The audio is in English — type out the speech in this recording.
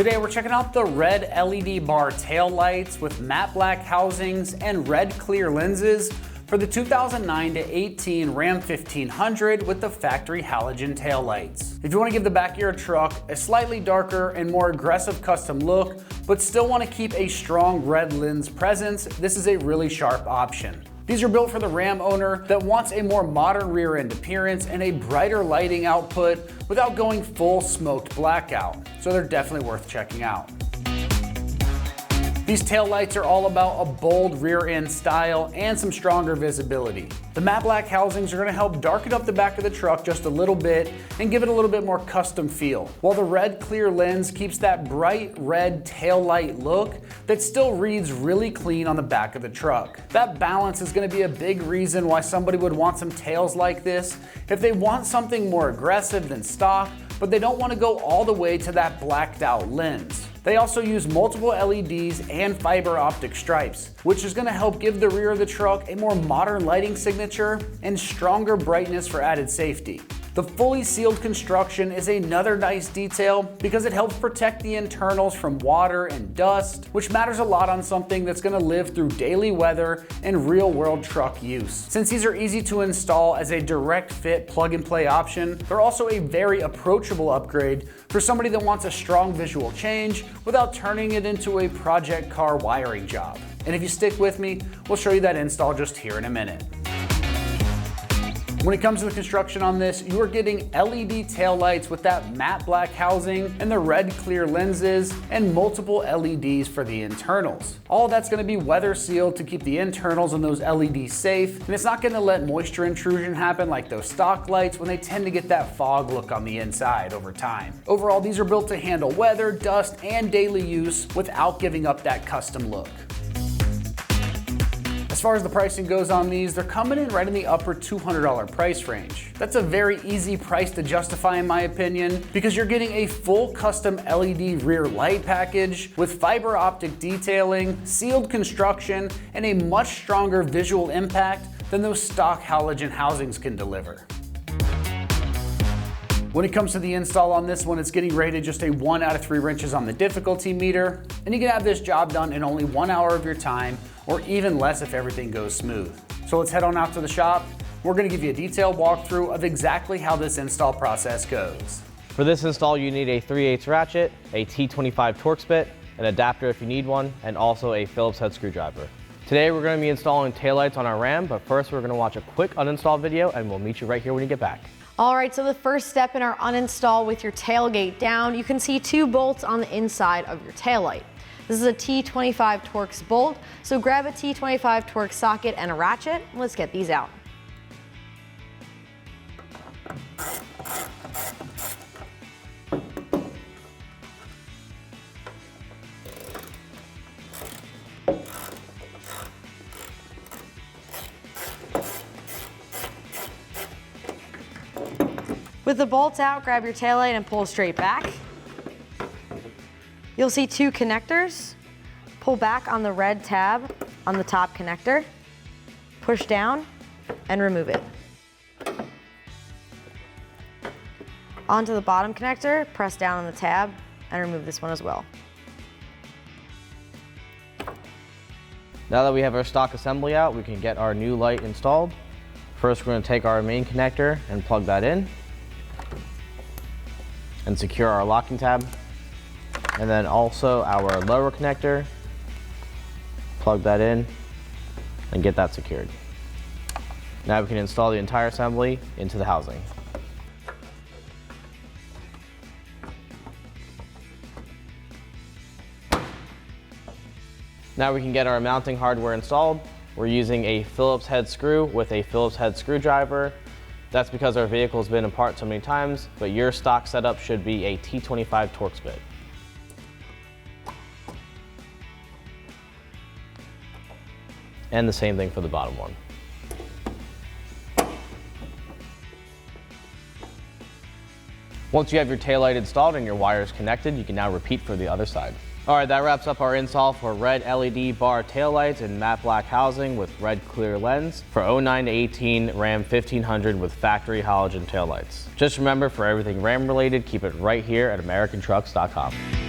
Today we're checking out the red LED bar tail lights with matte black housings and red clear lenses for the 2009 to 18 Ram 1500 with the factory halogen tail lights. If you want to give the back of your truck a slightly darker and more aggressive custom look, but still want to keep a strong red lens presence, this is a really sharp option. These are built for the Ram owner that wants a more modern rear end appearance and a brighter lighting output without going full smoked blackout, so they're definitely worth checking out. These tail lights are all about a bold rear end style and some stronger visibility. The matte black housings are going to help darken up the back of the truck just a little bit and give it a little bit more custom feel, while the red clear lens keeps that bright red tail light look that still reads really clean on the back of the truck. That balance is going to be a big reason why somebody would want some tails like this if they want something more aggressive than stock, but they don't want to go all the way to that blacked out lens. They also use multiple LEDs and fiber optic stripes, which is going to help give the rear of the truck a more modern lighting signature and stronger brightness for added safety. The fully sealed construction is another nice detail because it helps protect the internals from water and dust, which matters a lot on something that's going to live through daily weather and real-world truck use. Since these are easy to install as a direct fit plug-and-play option, they're also a very approachable upgrade for somebody that wants a strong visual change without turning it into a project car wiring job. And if you stick with me, we'll show you that install just here in a minute. When it comes to the construction on this, you are getting LED taillights with that matte black housing and the red clear lenses and multiple LEDs for the internals. All that's going to be weather sealed to keep the internals and those LEDs safe, and it's not going to let moisture intrusion happen like those stock lights when they tend to get that fog look on the inside over time. Overall, these are built to handle weather, dust, and daily use without giving up that custom look. As far as the pricing goes on these, they're coming in right in the upper $200 price range. That's a very easy price to justify in my opinion, because you're getting a full custom LED rear light package with fiber optic detailing, sealed construction, and a much stronger visual impact than those stock halogen housings can deliver. When it comes to the install on this one, it's getting rated just a 1 out of 3 wrenches on the difficulty meter, and you can have this job done in only 1 hour of your time, or even less if everything goes smooth. So let's head on out to the shop. We're going to give you a detailed walkthrough of exactly how this install process goes. For this install, you need a 3/8 ratchet, a T25 Torx bit, an adapter if you need one, and also a Phillips head screwdriver. Today we're going to be installing taillights on our Ram, but first we're going to watch a quick uninstall video and we'll meet you right here when you get back. All right, so the first step in our uninstall with your tailgate down, you can see 2 bolts on the inside of your taillight. This is a T25 Torx bolt, so grab a T25 Torx socket and a ratchet. Let's get these out. With the bolts out, grab your taillight and pull straight back. You'll see 2 connectors. Pull back on the red tab on the top connector, push down, and remove it. Onto the bottom connector, press down on the tab, and remove this one as well. Now that we have our stock assembly out, we can get our new light installed. First, we're going to take our main connector and plug that in, and secure our locking tab. And then also our lower connector, plug that in and get that secured. Now we can install the entire assembly into the housing. Now we can get our mounting hardware installed. We're using a Phillips head screw with a Phillips head screwdriver. That's because our vehicle's been apart so many times, but your stock setup should be a T25 Torx bit. And the same thing for the bottom one. Once you have your taillight installed and your wires connected, you can now repeat for the other side. All right, that wraps up our install for red LED bar taillights and matte black housing with red clear lens for 09 to 18 Ram 1500 with factory halogen taillights. Just remember, for everything Ram related, keep it right here at AmericanTrucks.com.